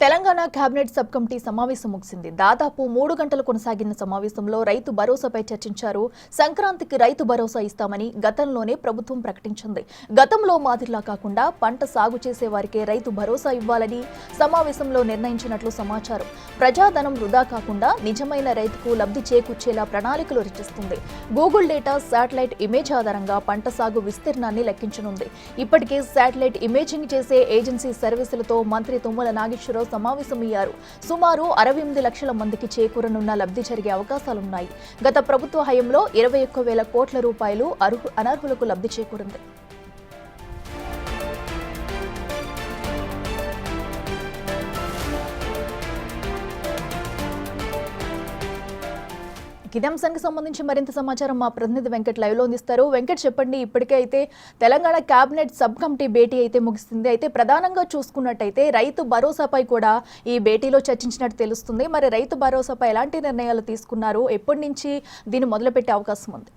Telangana cabinet sub committee సమావేశం ముగిసింది. దాదాపు 3 గంటలు కొనసాగిన సమావేశంలో రైతు భరోసాపై చర్చించారు. సంక్రాంతికి రైతు భరోసా ఇస్తామని గతంలోనే ప్రభుత్వం ప్రకటించింది. గతంలో మాదిరిలా కాకుండా పంట సాగు చేసే వారికే రైతు భరోసా ఇవ్వాలని సమావేశంలో నిర్ణయించినట్లు సమాచారం. ప్రజాధనం వృధా కాకుండా నిజమైన రైతుకు లబ్ధి చేకూర్చేలా ప్రణాళికలు రచిస్తుంది. గూగుల్ డేటా, శాటిలైట్ ఇమేజ్ ఆధారంగా పంట సాగు విస్తీర్ణాన్ని లెక్కించనుంది. ఇప్పటికే శాటిలైట్ ఇమేజింగ్ చేసే ఏజెన్సీ సర్వీసులతో మంత్రి తుమ్మల నాగేశ్వరరావు సమావేశమయ్యారు. సుమారు 61 లక్షల మందికి చేకూరనున్న లబ్ధి జరిగే అవకాశాలున్నాయి. గత ప్రభుత్వ హయాంలో 21,000 కోట్ల రూపాయలు అనర్హులకు లబ్ధి చేకూరింది. ఇదే అంశానికి సంబంధించి మరింత సమాచారం మా ప్రతినిధి వెంకట్ లైవ్ లో అందిస్తారు. వెంకట్, చెప్పండి. ఇప్పటికే అయితే తెలంగాణ కేబినెట్ సబ్ కమిటీ భేటీ అయితే ముగిసింది. అయితే ప్రధానంగా చూసుకున్నట్టయితే రైతు భరోసాపై కూడా ఈ భేటీలో చర్చించినట్టు తెలుస్తుంది. మరి రైతు భరోసాపై ఎలాంటి నిర్ణయాలు తీసుకున్నారు? ఎప్పటి నుంచి దీన్ని మొదలుపెట్టే అవకాశం ఉంది?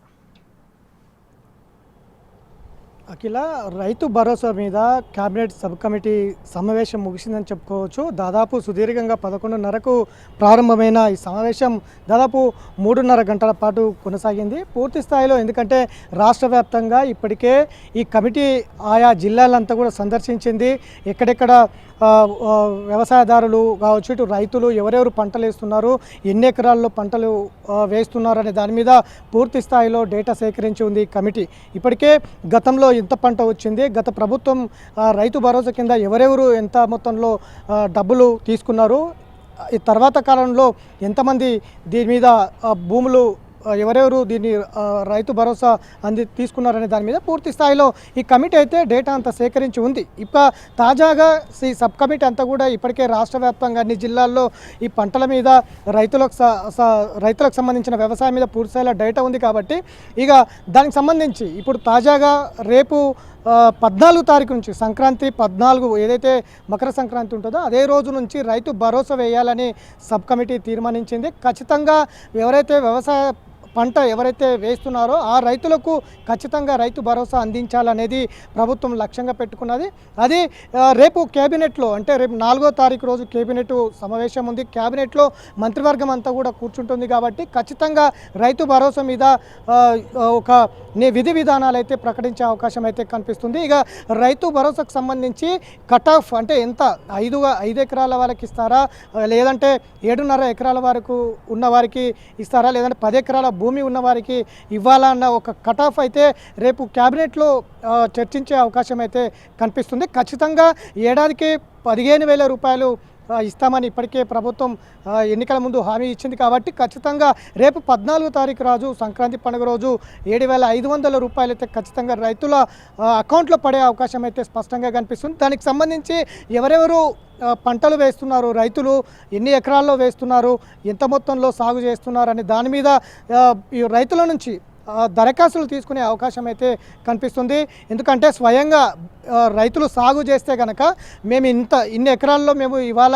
అఖిల, రైతు భరోసా మీద కేబినెట్ సబ్ కమిటీ సమావేశం ముగిసిందని చెప్పుకోవచ్చు. దాదాపు సుదీర్ఘంగా 11:30కు ప్రారంభమైన ఈ సమావేశం దాదాపు 3:30 గంటల పాటు కొనసాగింది పూర్తి స్థాయిలో. ఎందుకంటే రాష్ట్ర వ్యాప్తంగా ఇప్పటికే ఈ కమిటీ ఆయా జిల్లాలంతా కూడా సందర్శించింది. ఎక్కడెక్కడ వ్యవసాయదారులు కావచ్చు, ఇటు రైతులు ఎవరెవరు పంటలు వేస్తున్నారు, ఎన్ని ఎకరాల్లో పంటలు వేస్తున్నారు అనే దాని మీద పూర్తి స్థాయిలో డేటా సేకరించి ఉంది ఈ కమిటీ. ఇప్పటికే గతంలో ఎంత పంట వచ్చింది, గత ప్రభుత్వం రైతు భరోసా కింద ఎవరెవరు ఎంత మొత్తంలో డబ్బులు తీసుకున్నారు, ఈ తర్వాత కాలంలో ఎంతమంది దీని మీద భూములు ఎవరెవరు దీన్ని రైతు భరోసా తీసుకున్నారనే దాని మీద పూర్తి స్థాయిలో ఈ కమిటీ అయితే డేటా అంతా సేకరించి ఉంది. ఇక తాజాగా ఈ సబ్ కమిటీ అంతా కూడా ఇప్పటికే రాష్ట్ర వ్యాప్తంగా అన్ని జిల్లాల్లో ఈ పంటల మీద రైతులకు సంబంధించిన వ్యవసాయం మీద పూర్తి స్థాయిలో డేటా ఉంది. కాబట్టి ఇక దానికి సంబంధించి ఇప్పుడు తాజాగా రేపు 14 తారీఖు నుంచి సంక్రాంతి 14 ఏదైతే మకర సంక్రాంతి ఉంటుందో అదే రోజు నుంచి రైతు భరోసా వేయాలని సబ్ కమిటీ తీర్మానించింది. ఖచ్చితంగా ఎవరైతే వ్యవసాయ పంట ఎవరైతే వేస్తున్నారో ఆ రైతులకు ఖచ్చితంగా రైతు భరోసా అందించాలనేది ప్రభుత్వం లక్ష్యంగా పెట్టుకున్నది. అది రేపు కేబినెట్లో, అంటే రేపు 4వ తారీఖు రోజు కేబినెట్ సమావేశం ఉంది. కేబినెట్లో మంత్రివర్గం అంతా కూడా కూర్చుంటుంది. కాబట్టి ఖచ్చితంగా రైతు భరోసా మీద ఒక విధి విధానాలు అయితే ప్రకటించే అవకాశం అయితే కనిపిస్తుంది. ఇక రైతు భరోసాకు సంబంధించి కట్ ఆఫ్ అంటే ఎంత 5 ఎకరాల వాళ్ళకి ఇస్తారా, లేదంటే 7.5 ఎకరాల వరకు ఉన్న వారికి ఇస్తారా, లేదంటే 10 ఎకరాల భూమి ఉన్నవారికి ఇవ్వాలన్న ఒక కట్ ఆఫ్ అయితే రేపు క్యాబినెట్లో చర్చించే అవకాశం అయితే కనిపిస్తుంది. ఖచ్చితంగా ఏడాదికి 15,000 రూపాయలు ఇస్తామని ఇప్పటికే ప్రభుత్వం ఎన్నికల ముందు హామీ ఇచ్చింది. కాబట్టి ఖచ్చితంగా రేపు 14వ తారీఖు రోజు సంక్రాంతి పండుగ రోజు 7,500 రూపాయలు అయితే ఖచ్చితంగా రైతుల అకౌంట్లో పడే అవకాశం అయితే స్పష్టంగా కనిపిస్తుంది. దానికి సంబంధించి ఎవరెవరు పంటలు వేస్తున్నారు, రైతులు ఎన్ని ఎకరాల్లో వేస్తున్నారు, ఎంత మొత్తంలో సాగు చేస్తున్నారు అనే దాని మీద ఈ రైతుల నుంచి దరఖాస్తులు తీసుకునే అవకాశం అయితే కనిపిస్తుంది. ఎందుకంటే స్వయంగా రైతులు సాగు చేస్తే కనుక మేము ఇన్ని ఎకరాల్లో మేము ఇవాళ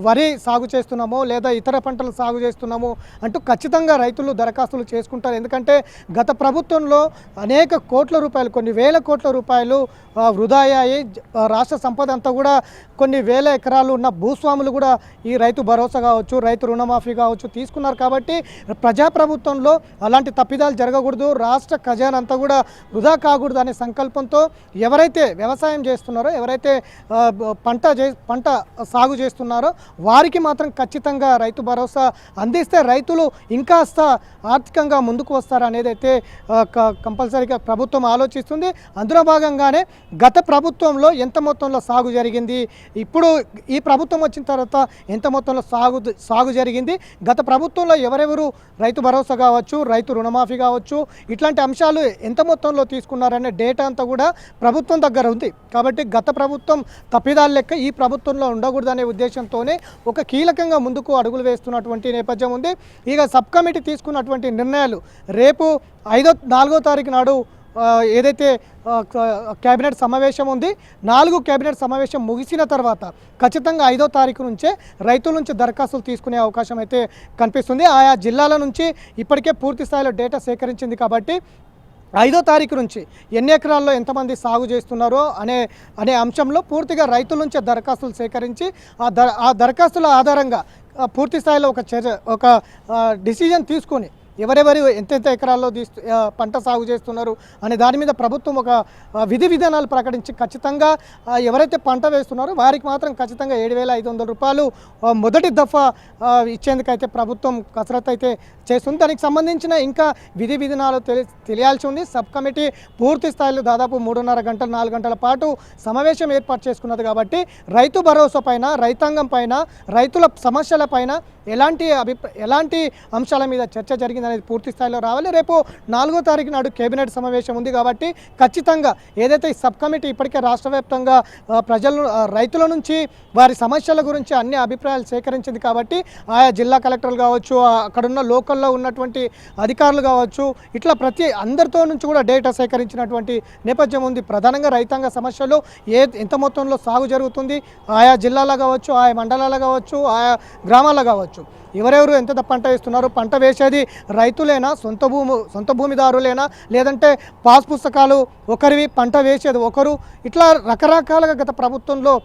వరి సాగు చేస్తున్నాము లేదా ఇతర పంటలు సాగు చేస్తున్నాము అంటూ ఖచ్చితంగా రైతులు దరఖాస్తులు చేసుకుంటారు. ఎందుకంటే గత ప్రభుత్వంలో అనేక కోట్ల రూపాయలు, కొన్ని వేల కోట్ల రూపాయలు వృధా అయ్యాయి. రాష్ట్ర సంపద అంతా కూడా కొన్ని వేల ఎకరాలు ఉన్న భూస్వాములు కూడా ఈ రైతు భరోసా కావచ్చు, రైతు రుణమాఫీ కావచ్చు తీసుకున్నారు. కాబట్టి ప్రజాప్రభుత్వంలో అలాంటి తప్పిదాలు జరగకూడదు, రాష్ట్ర ఖజానా అంతా కూడా వృధా కాకూడదు అనే సంకల్పంతో ఎవరైతే వ్యవసాయం చేస్తున్నారో, ఎవరైతే పంట సాగు చేస్తున్నారో వారికి మాత్రం ఖచ్చితంగా రైతు భరోసా అందిస్తే రైతులు ఇంకాస్త ఆర్థికంగా ముందుకు వస్తారు అనేది అయితే కంపల్సరీగా ప్రభుత్వం ఆలోచిస్తుంది. అందులో భాగంగానే గత ప్రభుత్వంలో ఎంత మొత్తంలో సాగు జరిగింది, ఇప్పుడు ఈ ప్రభుత్వం వచ్చిన తర్వాత ఎంత మొత్తంలో సాగు జరిగింది, గత ప్రభుత్వంలో ఎవరెవరు రైతు భరోసా కావచ్చు, రైతు రుణమాఫీ కావచ్చు, ఇట్లాంటి అంశాలు ఎంత మొత్తంలో తీసుకున్నారనే డేటా అంతా కూడా ప్రభుత్వం దగ్గర ఉంది. కాబట్టి గత ప్రభుత్వం తప్పిదాల లెక్క ఈ ప్రభుత్వంలో ఉండకూడదనే ఉద్దేశంతోనే ఒక కీలకంగా ముందుకు అడుగులు వేస్తున్నటువంటి నేపథ్యం ఉంది. ఇక సబ్ కమిటీ తీసుకున్నటువంటి నిర్ణయాలు రేపు 4వ తారీఖు నాడు ఏదైతే కేబినెట్ సమావేశం ఉంది, 4 కేబినెట్ సమావేశం ముగిసిన తర్వాత ఖచ్చితంగా 5వ తారీఖు నుంచే రైతుల నుంచి దరఖాస్తులు తీసుకునే అవకాశం అయితే కనిపిస్తుంది. ఆయా జిల్లాల నుంచి ఇప్పటికే పూర్తి స్థాయిలో డేటా సేకరించింది. కాబట్టి 5వ తారీఖు నుంచి ఎన్ని ఎకరాల్లో ఎంతమంది సాగు చేస్తున్నారో అనే అంశంలో పూర్తిగా రైతుల నుంచి దరఖాస్తులు సేకరించి ఆ దరఖాస్తుల ఆధారంగా పూర్తి స్థాయిలో ఒక డిసిజన్ తీసుకొని ఎవరెవరు ఎంతెంత ఎకరాల్లో పంట సాగు చేస్తున్నారు అనే దాని మీద ప్రభుత్వం ఒక విధి విధానాలు ప్రకటించి ఖచ్చితంగా ఎవరైతే పంట వేస్తున్నారో వారికి మాత్రం ఖచ్చితంగా 7,500 రూపాయలు మొదటి దఫా ఇచ్చేందుకైతే ప్రభుత్వం కసరత్తు అయితే చేస్తుంది. దానికి సంబంధించిన ఇంకా విధి విధానాలు తెలియాల్సి ఉంది. సబ్ కమిటీ పూర్తి స్థాయిలో దాదాపు 3.5 గంటలు 4 గంటల పాటు సమావేశం ఏర్పాటు చేసుకున్నది కాబట్టి రైతు భరోసా పైన, రైతాంగం పైన, రైతుల సమస్యల పైన ఎలాంటి అంశాల మీద చర్చ జరిగిందనేది పూర్తి స్థాయిలో రావాలి. రేపు 4వ తారీఖు నాడు కేబినెట్ సమావేశం ఉంది కాబట్టి ఖచ్చితంగా ఏదైతే ఈ సబ్ కమిటీ ఇప్పటికే రాష్ట్ర వ్యాప్తంగా రైతుల నుంచి వారి సమస్యల గురించి అన్ని అభిప్రాయాలు సేకరించింది కాబట్టి ఆయా జిల్లా కలెక్టర్లు కావచ్చు, అక్కడున్న లోకల్లో ఉన్నటువంటి అధికారులు కావచ్చు, ఇట్లా అందరితో నుంచి కూడా డేటా సేకరించినటువంటి నేపథ్యం ఉంది. ప్రధానంగా రైతాంగ సమస్యలు ఎంత మొత్తంలో సాగు జరుగుతుంది, ఆయా జిల్లాలో కావచ్చు, ఆయా మండలాల్లో కావచ్చు, ఆయా గ్రామాల్లో కావచ్చు, ఎవరెవరు ఎంత పంట వేస్తున్నారు, పంట వేసేది రైతులేనా, సొంత భూమిదారులేనా, లేదంటే పాస్ పుస్తకాలు ఒకరివి, పంట వేసేది ఒకరు, ఇట్లా రకరకాలుగా గత ప్రభుత్వంలో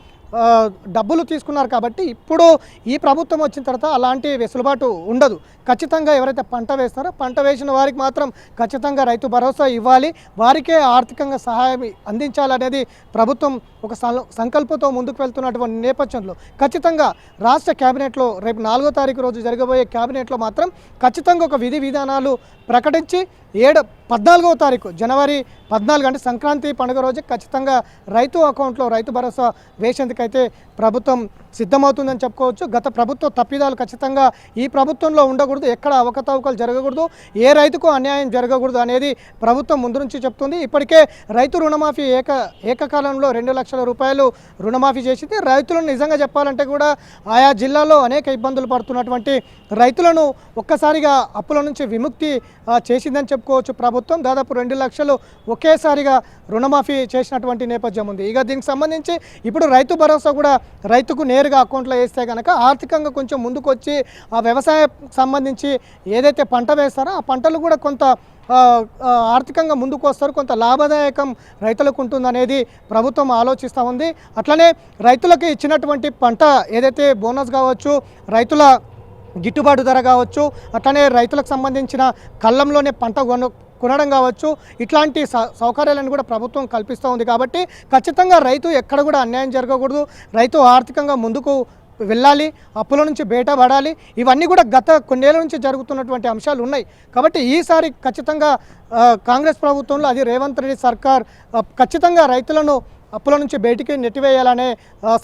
డబ్బులు తీసుకున్నారు కాబట్టి ఇప్పుడు ఈ ప్రభుత్వం వచ్చిన తర్వాత అలాంటి వెసులుబాటు ఉండదు. ఖచ్చితంగా ఎవరైతే పంట వేస్తారో పంట వేసిన వారికి మాత్రం ఖచ్చితంగా రైతు భరోసా ఇవ్వాలి, వారికే ఆర్థికంగా సహాయం అందించాలనేది ప్రభుత్వం ఒక సంకల్పంతో ముందుకు వెళ్తున్నటువంటి నేపథ్యంలో ఖచ్చితంగా రాష్ట్ర కేబినెట్లో రేపు 4వ తారీఖు రోజు జరగబోయే కేబినెట్లో మాత్రం ఖచ్చితంగా ఒక విధి విధానాలు ప్రకటించి 14వ తారీఖు జనవరి 14 అంటే సంక్రాంతి పండుగ రోజు ఖచ్చితంగా రైతు అకౌంట్లో రైతు భరోసా వేసేందుకైతే ప్రభుత్వం సిద్ధమవుతుందని చెప్పుకోవచ్చు. గత ప్రభుత్వ తప్పిదాలు ఖచ్చితంగా ఈ ప్రభుత్వంలో ఉండకూడదు, ఎక్కడ అవకతవకలు జరగకూడదు, ఏ రైతుకు అన్యాయం జరగకూడదు అనేది ప్రభుత్వం ముందు నుంచి చెప్తుంది. ఇప్పటికే రైతు రుణమాఫీ ఏకకాలంలో 2 లక్షల రూపాయలు రుణమాఫీ చేసింది. రైతులను నిజంగా చెప్పాలంటే కూడా ఆయా జిల్లాలో అనేక ఇబ్బందులు పడుతున్నటువంటి రైతులను ఒక్కసారిగా అప్పుల నుంచి విముక్తి చేసిందని చెప్పుకోవచ్చు ప్రభుత్వం. దాదాపు 2 లక్షలు ఒకేసారిగా రుణమాఫీ చేసినటువంటి నేపథ్యం ఉంది. ఇక దీనికి సంబంధించి ఇప్పుడు రైతు భరోసా కూడా రైతుకు నేరుగా అకౌంట్లో వేస్తే కనుక ఆర్థికంగా కొంచెం ముందుకు వచ్చి ఆ వ్యవసాయం సంబంధించి ఏదైతే పంట వేస్తారో ఆ పంటలు కూడా కొంత ఆర్థికంగా ముందుకు వస్తారు, కొంత లాభదాయకం రైతులకు ఉంటుందనేది ప్రభుత్వం ఆలోచిస్తూ ఉంది. అట్లనే రైతులకు ఇచ్చినటువంటి పంట ఏదైతే బోనస్ కావచ్చు, రైతుల గిట్టుబాటు ధర కావచ్చు, అట్లనే రైతులకు సంబంధించిన కళ్ళంలోనే పంట కొనడం కావచ్చు, ఇట్లాంటి సౌకర్యాలను కూడా ప్రభుత్వం కల్పిస్తూ ఉంది. కాబట్టి ఖచ్చితంగా రైతు ఎక్కడ కూడా అన్యాయం జరగకూడదు, రైతు ఆర్థికంగా ముందుకు వెళ్ళాలి, అప్పుల నుంచి బయటపడాలి. ఇవన్నీ కూడా గత కొన్నేళ్ల నుంచి జరుగుతున్నటువంటి అంశాలు ఉన్నాయి. కాబట్టి ఈసారి ఖచ్చితంగా కాంగ్రెస్ ప్రభుత్వంలో అది రేవంత్ రెడ్డి సర్కార్ ఖచ్చితంగా రైతులను అప్పుల నుంచి బయటికి నెట్టివేయాలనే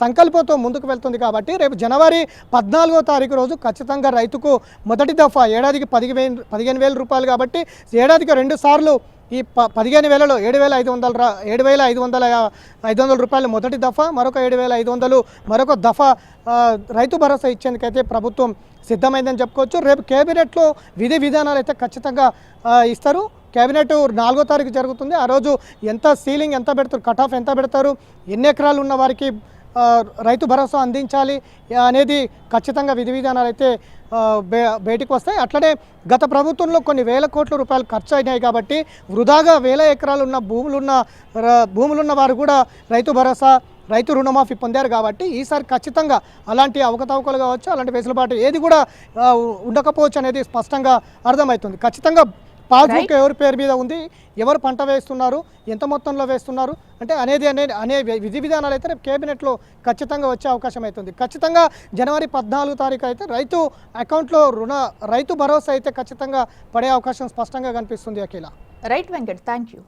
సంకల్పంతో ముందుకు వెళ్తుంది. కాబట్టి రేపు జనవరి 14వ తారీఖు రోజు ఖచ్చితంగా రైతుకు మొదటి దఫా ఏడాదికి 15,000 రూపాయలు కాబట్టి ఏడాదికి 2 సార్లు ఈ 15,000లో 7,500 రూపాయలు మొదటి దఫా, మరొక 7,500 మరొక దఫా రైతు భరోసా ఇచ్చేందుకైతే ప్రభుత్వం సిద్ధమైందని చెప్పుకోవచ్చు. రేపు కేబినెట్లో విధి విధానాలు అయితే ఖచ్చితంగా ఇస్తారు. కేబినెట్ 4వ తారీఖు జరుగుతుంది. ఆ రోజు ఎంత సీలింగ్ ఎంత పెడతారు, కట్ ఆఫ్ ఎంత పెడతారు, ఎన్ని ఎకరాలు ఉన్న వారికి రైతు భరోసా అందించాలి అనేది ఖచ్చితంగా విధి విధానాలు అయితే బయటికి వస్తాయి. అట్లనే గత ప్రభుత్వంలో కొన్ని వేల కోట్ల రూపాయలు ఖర్చు అయినాయి కాబట్టి వృధాగా 1000 ఎకరాలు ఉన్న భూములున్న వారు కూడా రైతు భరోసా, రైతు రుణమాఫీ పొందారు. కాబట్టి ఈసారి ఖచ్చితంగా అలాంటి అవకతవకలు కావచ్చు, అలాంటి వెసులుబాటు ఏది కూడా ఉండకపోవచ్చు అనేది స్పష్టంగా అర్థమవుతుంది. ఖచ్చితంగా పాస్బుక్ ఎవరి పేరు మీద ఉంది, ఎవరు పంట వేస్తున్నారు, ఎంత మొత్తంలో వేస్తున్నారు అంటే అనే విధి విధానాలు అయితే రేపు కేబినెట్లో ఖచ్చితంగా వచ్చే అవకాశం అవుతుంది. ఖచ్చితంగా జనవరి 14 తారీఖు అయితే రైతు అకౌంట్లో రైతు భరోసా అయితే ఖచ్చితంగా పడే అవకాశం స్పష్టంగా కనిపిస్తుంది. Akhila. Right Venkat, thank you.